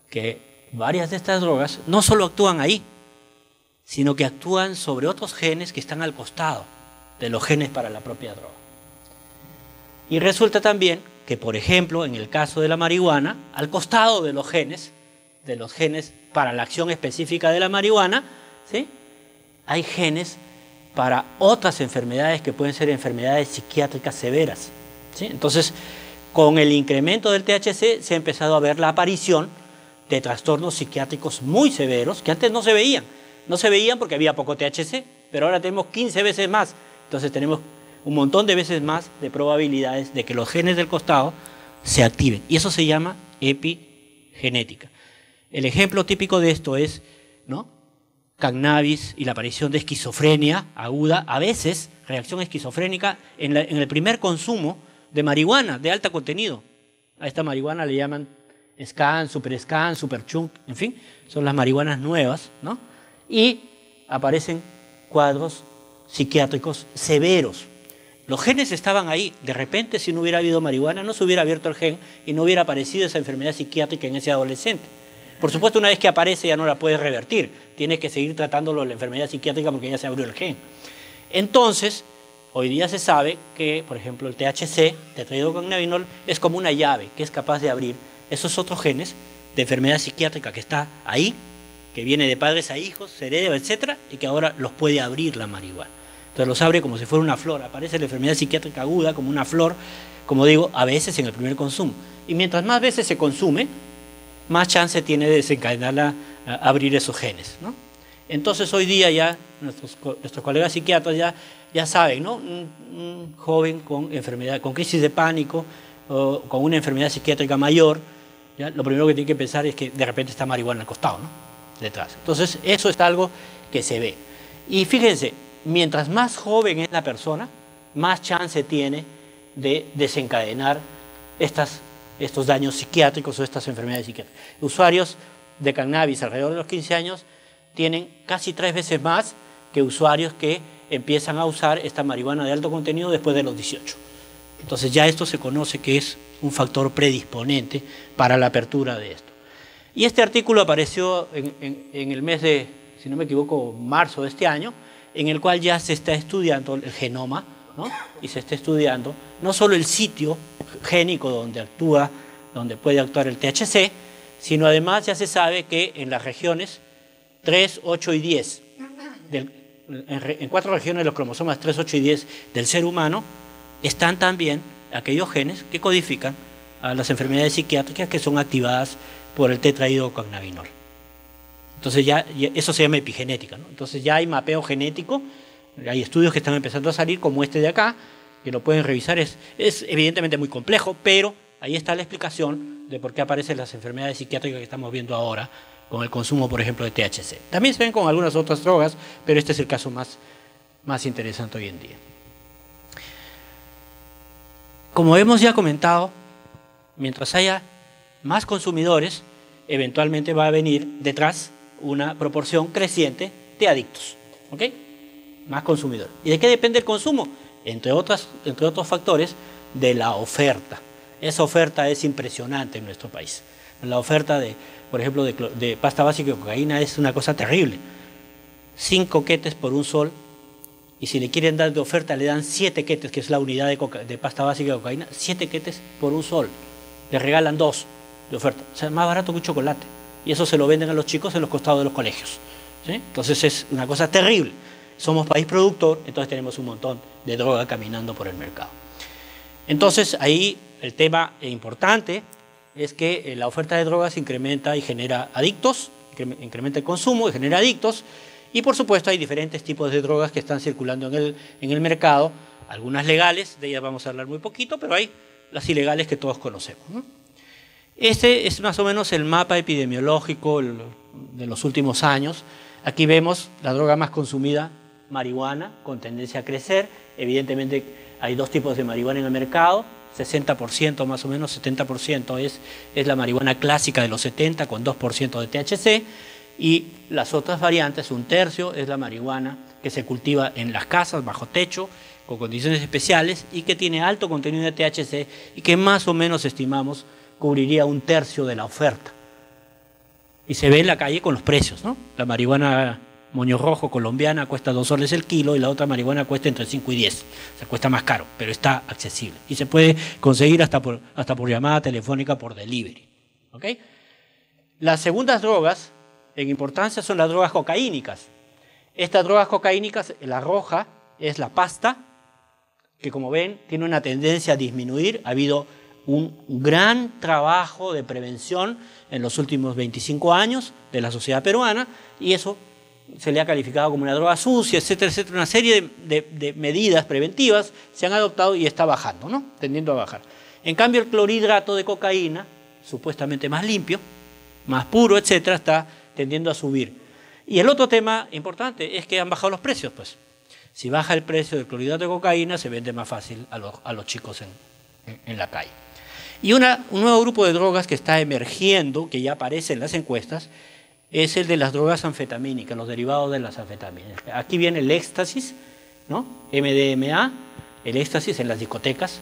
que varias de estas drogas no solo actúan ahí, sino que actúan sobre otros genes que están al costado de los genes para la propia droga. Y resulta también que, por ejemplo, en el caso de la marihuana, al costado de los genes para la acción específica de la marihuana, ¿sí? Hay genes para otras enfermedades que pueden ser enfermedades psiquiátricas severas, ¿sí? Entonces, con el incremento del THC se ha empezado a ver la aparición de trastornos psiquiátricos muy severos que antes no se veían. No se veían porque había poco THC, pero ahora tenemos 15 veces más. Entonces tenemos un montón de veces más de probabilidades de que los genes del costado se activen. Y eso se llama epigenética. El ejemplo típico de esto es, ¿no?, cannabis y la aparición de esquizofrenia aguda, a veces reacción esquizofrénica en el primer consumo de marihuana de alto contenido. A esta marihuana le llaman Scan, Super Chunk, en fin, son las marihuanas nuevas, ¿no? Y aparecen cuadros psiquiátricos severos. Los genes estaban ahí. De repente, si no hubiera habido marihuana, no se hubiera abierto el gen y no hubiera aparecido esa enfermedad psiquiátrica en ese adolescente. Por supuesto, una vez que aparece ya no la puedes revertir. Tienes que seguir tratándolo la enfermedad psiquiátrica porque ya se abrió el gen. Entonces, hoy día se sabe que, por ejemplo, el THC, tetrahidrocannabinol, es como una llave que es capaz de abrir esos otros genes de enfermedad psiquiátrica que está ahí, que viene de padres a hijos, se hereda, etcétera, y que ahora los puede abrir la marihuana. Entonces los abre como si fuera una flor. Aparece la enfermedad psiquiátrica aguda como una flor, como digo, a veces en el primer consumo. Y mientras más veces se consume, más chance tiene de desencadenarla, abrir esos genes, ¿no? Entonces hoy día ya nuestros colegas psiquiatras ya saben, ¿no? Un joven con enfermedad, con crisis de pánico o con una enfermedad psiquiátrica mayor, ¿ya? Lo primero que tiene que pensar es que de repente está marihuana al costado, ¿no? Detrás. Entonces eso es algo que se ve. Y fíjense, mientras más joven es la persona, más chance tiene de desencadenar estos daños psiquiátricos o estas enfermedades psiquiátricas. Usuarios de cannabis alrededor de los 15 años tienen casi 3 veces más que usuarios que empiezan a usar esta marihuana de alto contenido después de los 18. Entonces ya esto se conoce que es un factor predisponente para la apertura de esto. Y este artículo apareció en el mes de, si no me equivoco, marzo de este año, en el cual ya se está estudiando el genoma, ¿no? Y se está estudiando no solo el sitio génico donde puede actuar el THC, sino además ya se sabe que en las regiones 3, 8 y 10, en 4 regiones de los cromosomas 3, 8 y 10 del ser humano, están también aquellos genes que codifican a las enfermedades psiquiátricas que son activadas por el tetrahidrocannabinol. Entonces ya eso se llama epigenética, ¿no? Entonces ya hay mapeo genético, hay estudios que están empezando a salir como este de acá, que lo pueden revisar, es evidentemente muy complejo, pero ahí está la explicación de por qué aparecen las enfermedades psiquiátricas que estamos viendo ahora con el consumo, por ejemplo, de THC. También se ven con algunas otras drogas, pero este es el caso más interesante hoy en día. Como hemos ya comentado, mientras haya más consumidores, eventualmente va a venir detrás una proporción creciente de adictos, ¿ok? Más consumidores. ¿Y de qué depende el consumo? Entre otros factores, de la oferta. Esa oferta es impresionante en nuestro país. La oferta, por ejemplo, de pasta básica de cocaína es una cosa terrible. 5 quetes por un sol, y si le quieren dar de oferta le dan 7 quetes, que es la unidad de pasta básica de cocaína, 7 quetes por un sol. Le regalan 2 de oferta. O sea, más barato que un chocolate. Y eso se lo venden a los chicos en los costados de los colegios, ¿sí? Entonces es una cosa terrible. Somos país productor, entonces tenemos un montón de droga caminando por el mercado. Entonces ahí el tema importante es que la oferta de drogas incrementa y genera adictos, incrementa el consumo y genera adictos. Y por supuesto hay diferentes tipos de drogas que están circulando en el mercado, algunas legales, de ellas vamos a hablar muy poquito, pero hay las ilegales que todos conocemos, ¿no? Este es más o menos el mapa epidemiológico de los últimos años. Aquí vemos la droga más consumida, marihuana, con tendencia a crecer. Evidentemente hay 2 tipos de marihuana en el mercado, 60% más o menos, 70% es la marihuana clásica de los 70 con 2% de THC, y las otras variantes, 1/3, es la marihuana que se cultiva en las casas, bajo techo, con condiciones especiales y que tiene alto contenido de THC y que más o menos estimamos cubriría 1/3 de la oferta. Y se ve en la calle con los precios, ¿no? La marihuana moño rojo colombiana cuesta 2 soles el kilo y la otra marihuana cuesta entre 5 y 10. O sea, cuesta más caro, pero está accesible. Y se puede conseguir hasta por llamada telefónica por delivery, ¿ok? Las segundas drogas en importancia son las drogas cocaínicas. Estas drogas cocaínicas, la roja es la pasta, que como ven tiene una tendencia a disminuir. Ha habido un gran trabajo de prevención en los últimos 25 años de la sociedad peruana y eso se le ha calificado como una droga sucia, etcétera, etcétera. Una serie de medidas preventivas se han adoptado y está bajando, ¿no? Tendiendo a bajar. En cambio, el clorhidrato de cocaína, supuestamente más limpio, más puro, etcétera, está tendiendo a subir. Y el otro tema importante es que han bajado los precios, pues. Si baja el precio del clorhidrato de cocaína, se vende más fácil a los chicos en la calle. Y un nuevo grupo de drogas que está emergiendo, que ya aparece en las encuestas, es el de las drogas anfetamínicas, los derivados de las anfetaminas. Aquí viene el éxtasis, ¿no? MDMA, el éxtasis en las discotecas,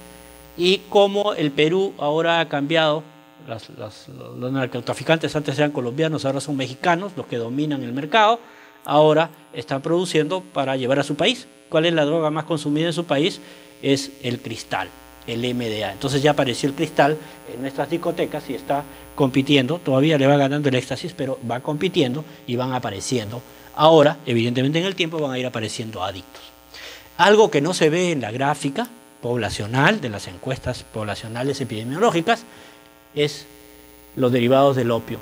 y cómo el Perú ahora ha cambiado. Los narcotraficantes antes eran colombianos, ahora son mexicanos los que dominan el mercado. ahora están produciendo para llevar a su país. ¿Cuál es la droga más consumida en su país? Es el cristal, el MDA. Entonces ya apareció el cristal en nuestras discotecas y está compitiendo. Todavía le va ganando el éxtasis, pero va compitiendo y van apareciendo. Ahora, evidentemente en el tiempo van a ir apareciendo adictos. Algo que no se ve en la gráfica poblacional, de las encuestas poblacionales epidemiológicas, es los derivados del opio,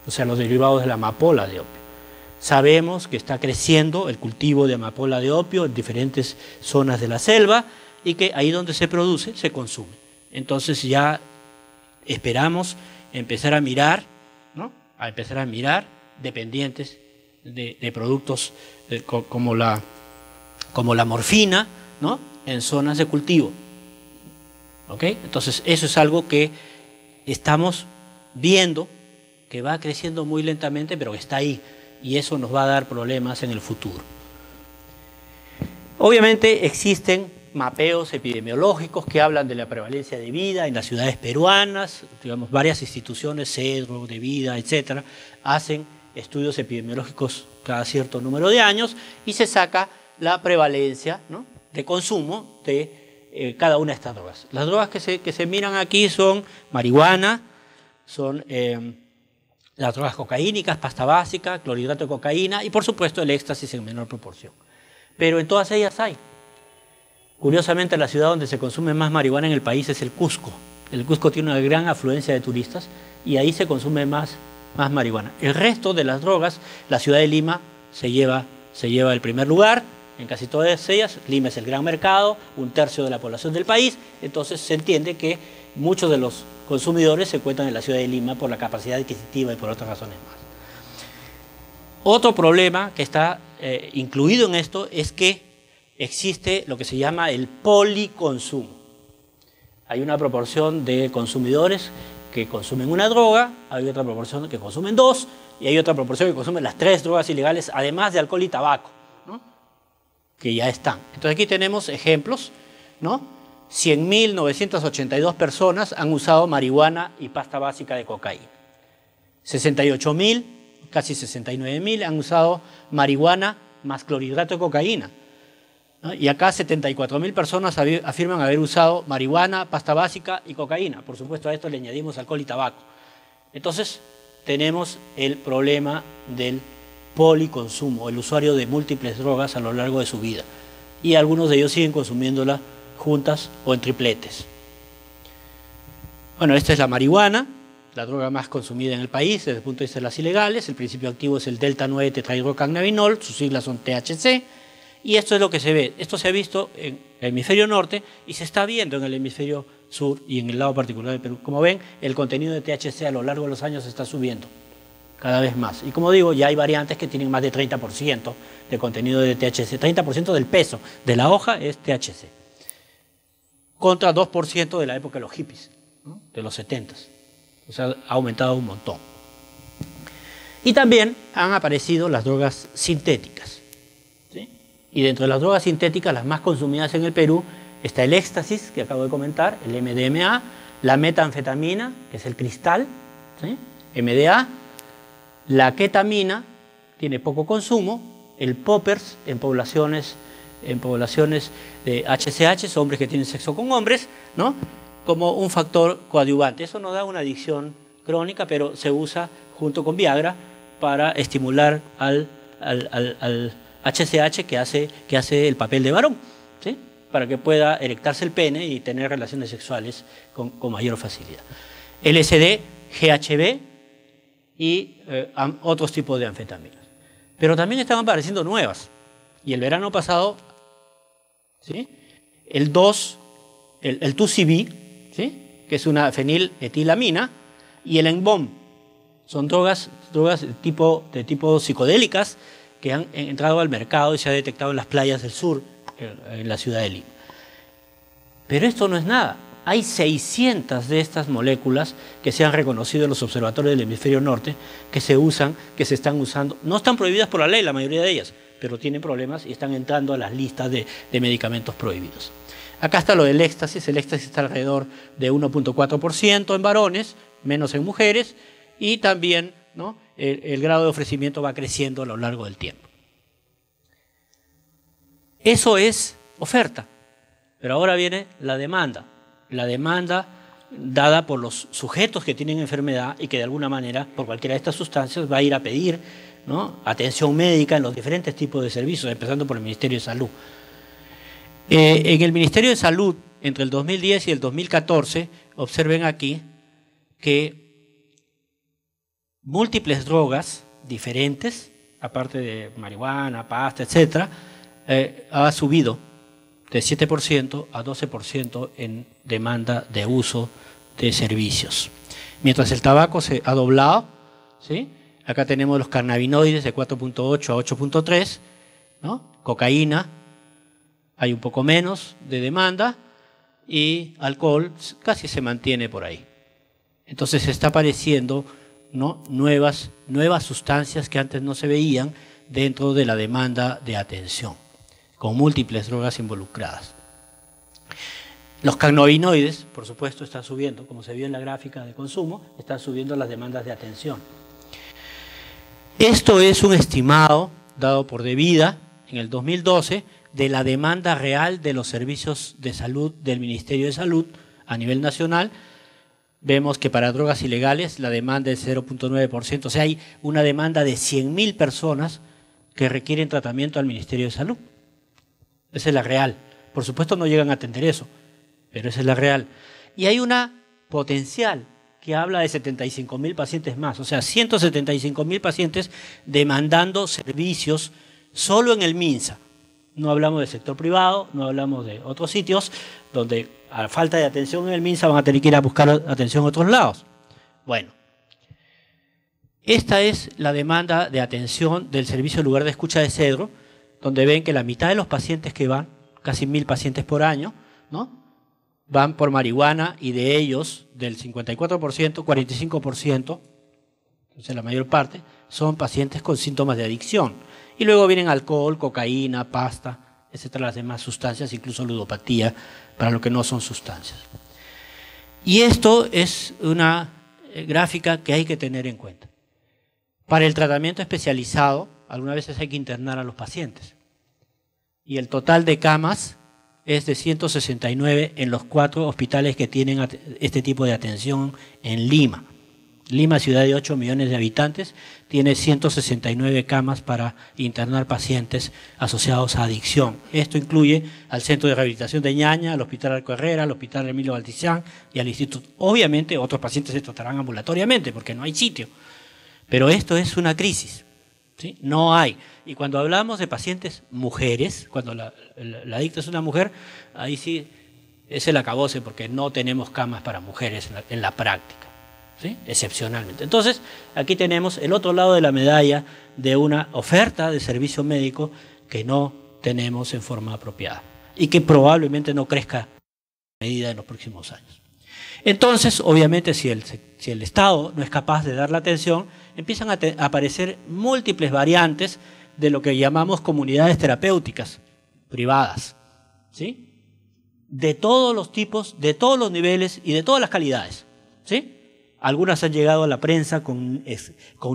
o sea, los derivados de la amapola de opio. Sabemos que está creciendo el cultivo de amapola de opio en diferentes zonas de la selva y que ahí donde se produce, se consume. Entonces ya esperamos empezar a mirar, ¿no? A empezar a mirar dependientes de productos como la morfina, ¿no? En zonas de cultivo. ¿Ok? Entonces eso es algo que estamos viendo que va creciendo muy lentamente, pero que está ahí, y eso nos va a dar problemas en el futuro. Obviamente existen mapeos epidemiológicos que hablan de la prevalencia de vida en las ciudades peruanas, digamos, varias instituciones, CEDRO, de vida, etcétera, hacen estudios epidemiológicos cada cierto número de años y se saca la prevalencia, ¿no?, de consumo de cada una de estas drogas. Las drogas que se miran aquí son marihuana, son las drogas cocaínicas, pasta básica, clorhidrato de cocaína y por supuesto el éxtasis en menor proporción. Pero en todas ellas hay. Curiosamente, la ciudad donde se consume más marihuana en el país es el Cusco. El Cusco tiene una gran afluencia de turistas y ahí se consume más marihuana. El resto de las drogas, la ciudad de Lima se lleva el primer lugar. En casi todas ellas, Lima es el gran mercado, 1/3 de la población del país, entonces se entiende que muchos de los consumidores se encuentran en la ciudad de Lima por la capacidad adquisitiva y por otras razones más. Otro problema que está incluido en esto es que existe lo que se llama el policonsumo. Hay una proporción de consumidores que consumen una droga, hay otra proporción que consumen 2 y hay otra proporción que consumen las 3 drogas ilegales, además de alcohol y tabaco, ¿no?, que ya están. Entonces aquí tenemos ejemplos, ¿no? 100.982 personas han usado marihuana y pasta básica de cocaína. 68.000, casi 69.000 han usado marihuana más clorhidrato de cocaína, ¿no? Y acá 74.000 personas afirman haber usado marihuana, pasta básica y cocaína. Por supuesto, a esto le añadimos alcohol y tabaco. Entonces tenemos el problema del policonsumo, el usuario de múltiples drogas a lo largo de su vida. Y algunos de ellos siguen consumiéndola juntas o en tripletes. Bueno, esta es la marihuana, la droga más consumida en el país desde el punto de vista de las ilegales. El principio activo es el delta 9 tetrahidrocannabinol, sus siglas son THC, y esto es lo que se ve. Esto se ha visto en el hemisferio norte y se está viendo en el hemisferio sur y en el lado particular de Perú. Como ven, el contenido de THC a lo largo de los años está subiendo cada vez más. Y como digo, ya hay variantes que tienen más de 30% de contenido de THC. 30% del peso de la hoja es THC. Contra 2% de la época de los hippies, ¿no?, de los 70s. O sea, ha aumentado un montón. Y también han aparecido las drogas sintéticas, ¿sí? Y dentro de las drogas sintéticas, las más consumidas en el Perú, está el éxtasis, que acabo de comentar, el MDMA, la metanfetamina, que es el cristal, ¿sí?, MDA, la ketamina, tiene poco consumo, el poppers en poblaciones de HCH, hombres que tienen sexo con hombres, ¿no?, como un factor coadyuvante. Eso no da una adicción crónica, pero se usa junto con Viagra para estimular al HCH que hace el papel de varón, ¿sí?, para que pueda erectarse el pene y tener relaciones sexuales con mayor facilidad. LSD, GHB y otros tipos de anfetaminas. Pero también están apareciendo nuevas. Y el verano pasado, ¿sí?, el 2CB, ¿sí?, que es una feniletilamina, y el Enbom. Son drogas de tipo psicodélicas que han entrado al mercado y se ha detectado en las playas del sur, en la ciudad de Lima. Pero esto no es nada. Hay 600 de estas moléculas que se han reconocido en los observatorios del hemisferio norte, que se están usando. No están prohibidas por la ley, la mayoría de ellas, pero tienen problemas y están entrando a las listas de medicamentos prohibidos. Acá está lo del éxtasis. El éxtasis está alrededor de 1.4% en varones, menos en mujeres, y también, ¿no?, el grado de ofrecimiento va creciendo a lo largo del tiempo. Eso es oferta, pero ahora viene la demanda. La demanda dada por los sujetos que tienen enfermedad y que de alguna manera, por cualquiera de estas sustancias, va a ir a pedir, ¿no?, atención médica en los diferentes tipos de servicios, empezando por el Ministerio de Salud. En el Ministerio de Salud, entre el 2010 y el 2014, observen aquí que múltiples drogas diferentes, aparte de marihuana, pasta, etcétera, ha subido de 7% a 12% en demanda de uso de servicios. Mientras el tabaco se ha doblado, ¿sí? Acá tenemos los cannabinoides de 4.8 a 8.3, ¿no? Cocaína, hay un poco menos de demanda, y alcohol casi se mantiene por ahí. Entonces está apareciendo, ¿no?, nuevas sustancias que antes no se veían dentro de la demanda de atención, con múltiples drogas involucradas. Los cannabinoides, por supuesto, están subiendo, como se vio en la gráfica de consumo, están subiendo las demandas de atención. Esto es un estimado dado por Devida en el 2012 de la demanda real de los servicios de salud del Ministerio de Salud a nivel nacional. Vemos que para drogas ilegales la demanda es 0.9%, o sea, hay una demanda de 100.000 personas que requieren tratamiento al Ministerio de Salud. Esa es la real. Por supuesto no llegan a atender eso, pero esa es la real. Y hay una potencial que habla de 75.000 pacientes más, o sea, 175.000 pacientes demandando servicios solo en el MINSA. No hablamos del sector privado, no hablamos de otros sitios donde a falta de atención en el MINSA van a tener que ir a buscar atención en otros lados. Bueno, esta es la demanda de atención del Servicio de Lugar de Escucha de Cedro, donde ven que la mitad de los pacientes que van, casi 1.000 pacientes por año, ¿no?, van por marihuana, y de ellos, del 54%, 45%, entonces la mayor parte, son pacientes con síntomas de adicción. Y luego vienen alcohol, cocaína, pasta, etcétera, las demás sustancias, incluso ludopatía, para lo que no son sustancias. Y esto es una gráfica que hay que tener en cuenta. Para el tratamiento especializado, algunas veces hay que internar a los pacientes. Y el total de camas es de 169 en los 4 hospitales que tienen este tipo de atención en Lima. Lima, ciudad de 8 millones de habitantes, tiene 169 camas para internar pacientes asociados a adicción. Esto incluye al Centro de Rehabilitación de Ñaña, al Hospital Arco Herrera, al Hospital Emilio Baltizán y al Instituto. Obviamente otros pacientes se tratarán ambulatoriamente porque no hay sitio, pero esto es una crisis, ¿sí? No hay. Y cuando hablamos de pacientes mujeres, cuando la adicta es una mujer, ahí sí es el acabose porque no tenemos camas para mujeres en la práctica, ¿sí?, excepcionalmente. Entonces, aquí tenemos el otro lado de la medalla de una oferta de servicio médico que no tenemos en forma apropiada y que probablemente no crezca a medida en los próximos años. Entonces, obviamente, si el Estado no es capaz de dar la atención, empiezan a aparecer múltiples variantes de lo que llamamos comunidades terapéuticas privadas, ¿sí?, de todos los tipos, de todos los niveles y de todas las calidades, ¿sí? Algunas han llegado a la prensa con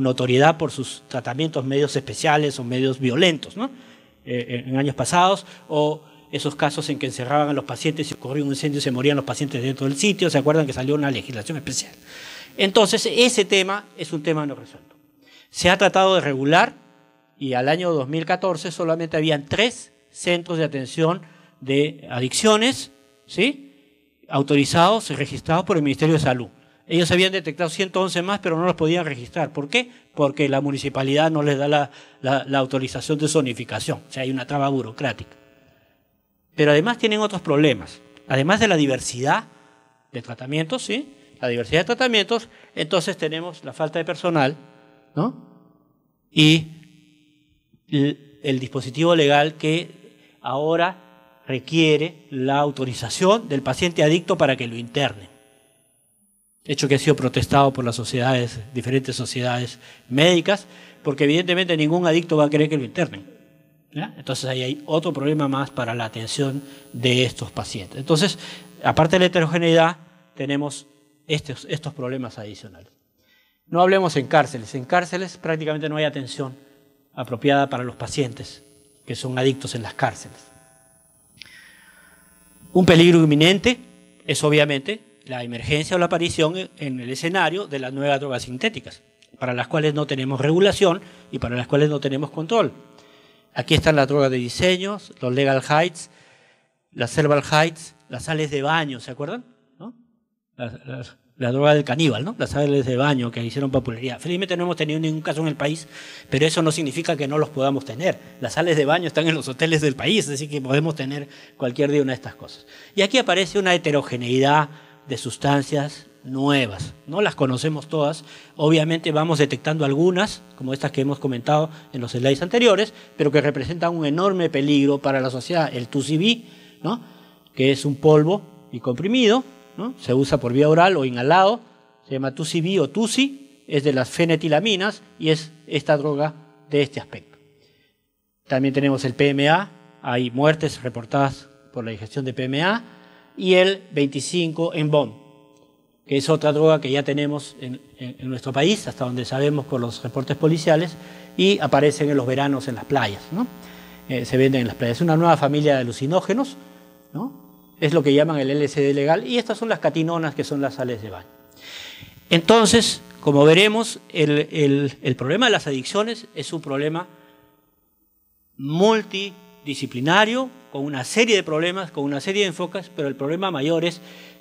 notoriedad por sus tratamientos medios especiales o medios violentos, ¿no?, en años pasados, o esos casos en que encerraban a los pacientes y ocurrió un incendio y se morían los pacientes dentro del sitio. ¿Se acuerdan que salió una legislación especial? Entonces, ese tema es un tema no resuelto. Se ha tratado de regular y al año 2014 solamente habían 3 centros de atención de adicciones, ¿sí?, autorizados y registrados por el Ministerio de Salud. Ellos habían detectado 111 más, pero no los podían registrar. ¿Por qué? Porque la municipalidad no les da la autorización de zonificación. O sea, hay una traba burocrática. Pero además tienen otros problemas. Además de la diversidad de tratamientos, ¿sí?, la diversidad de tratamientos, entonces tenemos la falta de personal, ¿no?, y el dispositivo legal que ahora requiere la autorización del paciente adicto para que lo interne. Hecho que ha sido protestado por las sociedades, diferentes sociedades médicas, porque evidentemente ningún adicto va a querer que lo internen, ¿ya? Entonces ahí hay otro problema más para la atención de estos pacientes. Entonces, aparte de la heterogeneidad, tenemos estos problemas adicionales. No hablemos en cárceles. En cárceles prácticamente no hay atención apropiada para los pacientes que son adictos en las cárceles. Un peligro inminente es obviamente la emergencia o la aparición en el escenario de las nuevas drogas sintéticas, para las cuales no tenemos regulación y para las cuales no tenemos control. Aquí están las drogas de diseño, los legal heights, las herbal heights, las sales de baño, ¿se acuerdan? ¿No? La droga del caníbal, ¿no? Las sales de baño que hicieron popularidad. Felizmente no hemos tenido ningún caso en el país, pero eso no significa que no los podamos tener. Las sales de baño están en los hoteles del país, así que podemos tener cualquier día una de estas cosas. Y aquí aparece una heterogeneidad de sustancias nuevas. No las conocemos todas. Obviamente vamos detectando algunas, como estas que hemos comentado en los slides anteriores, pero que representan un enorme peligro para la sociedad. El 2CB, ¿no? Que es un polvo y comprimido, ¿no? Se usa por vía oral o inhalado, se llama 2CB o TUSI, es de las fenetilaminas y es esta droga de este aspecto. También tenemos el PMA, hay muertes reportadas por la ingestión de PMA, y el 25 en BOM, que es otra droga que ya tenemos en nuestro país, hasta donde sabemos por los reportes policiales, y aparecen en los veranos en las playas, ¿no? Se venden en las playas. Es una nueva familia de alucinógenos, ¿no? Es lo que llaman el LSD legal, y estas son las catinonas, que son las sales de baño. Entonces, como veremos, el problema de las adicciones es un problema multidisciplinario, con una serie de problemas, con una serie de enfoques, pero el problema mayor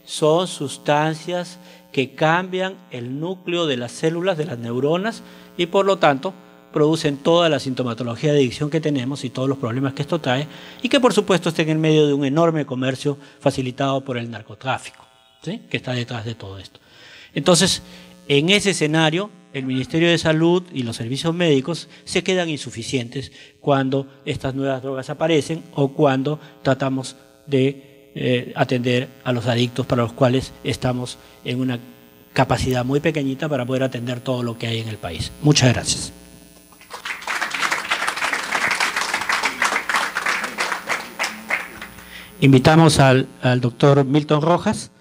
son sustancias que cambian el núcleo de las células, de las neuronas, y por lo tanto producen toda la sintomatología de adicción que tenemos y todos los problemas que esto trae, y que por supuesto estén en medio de un enorme comercio facilitado por el narcotráfico, ¿sí? Que está detrás de todo esto. Entonces, en ese escenario, el Ministerio de Salud y los servicios médicos se quedan insuficientes cuando estas nuevas drogas aparecen o cuando tratamos de atender a los adictos, para los cuales estamos en una capacidad muy pequeñita para poder atender todo lo que hay en el país. Muchas gracias. Invitamos al doctor Milton Rojas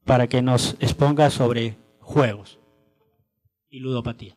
para que nos exponga sobre juegos y ludopatía.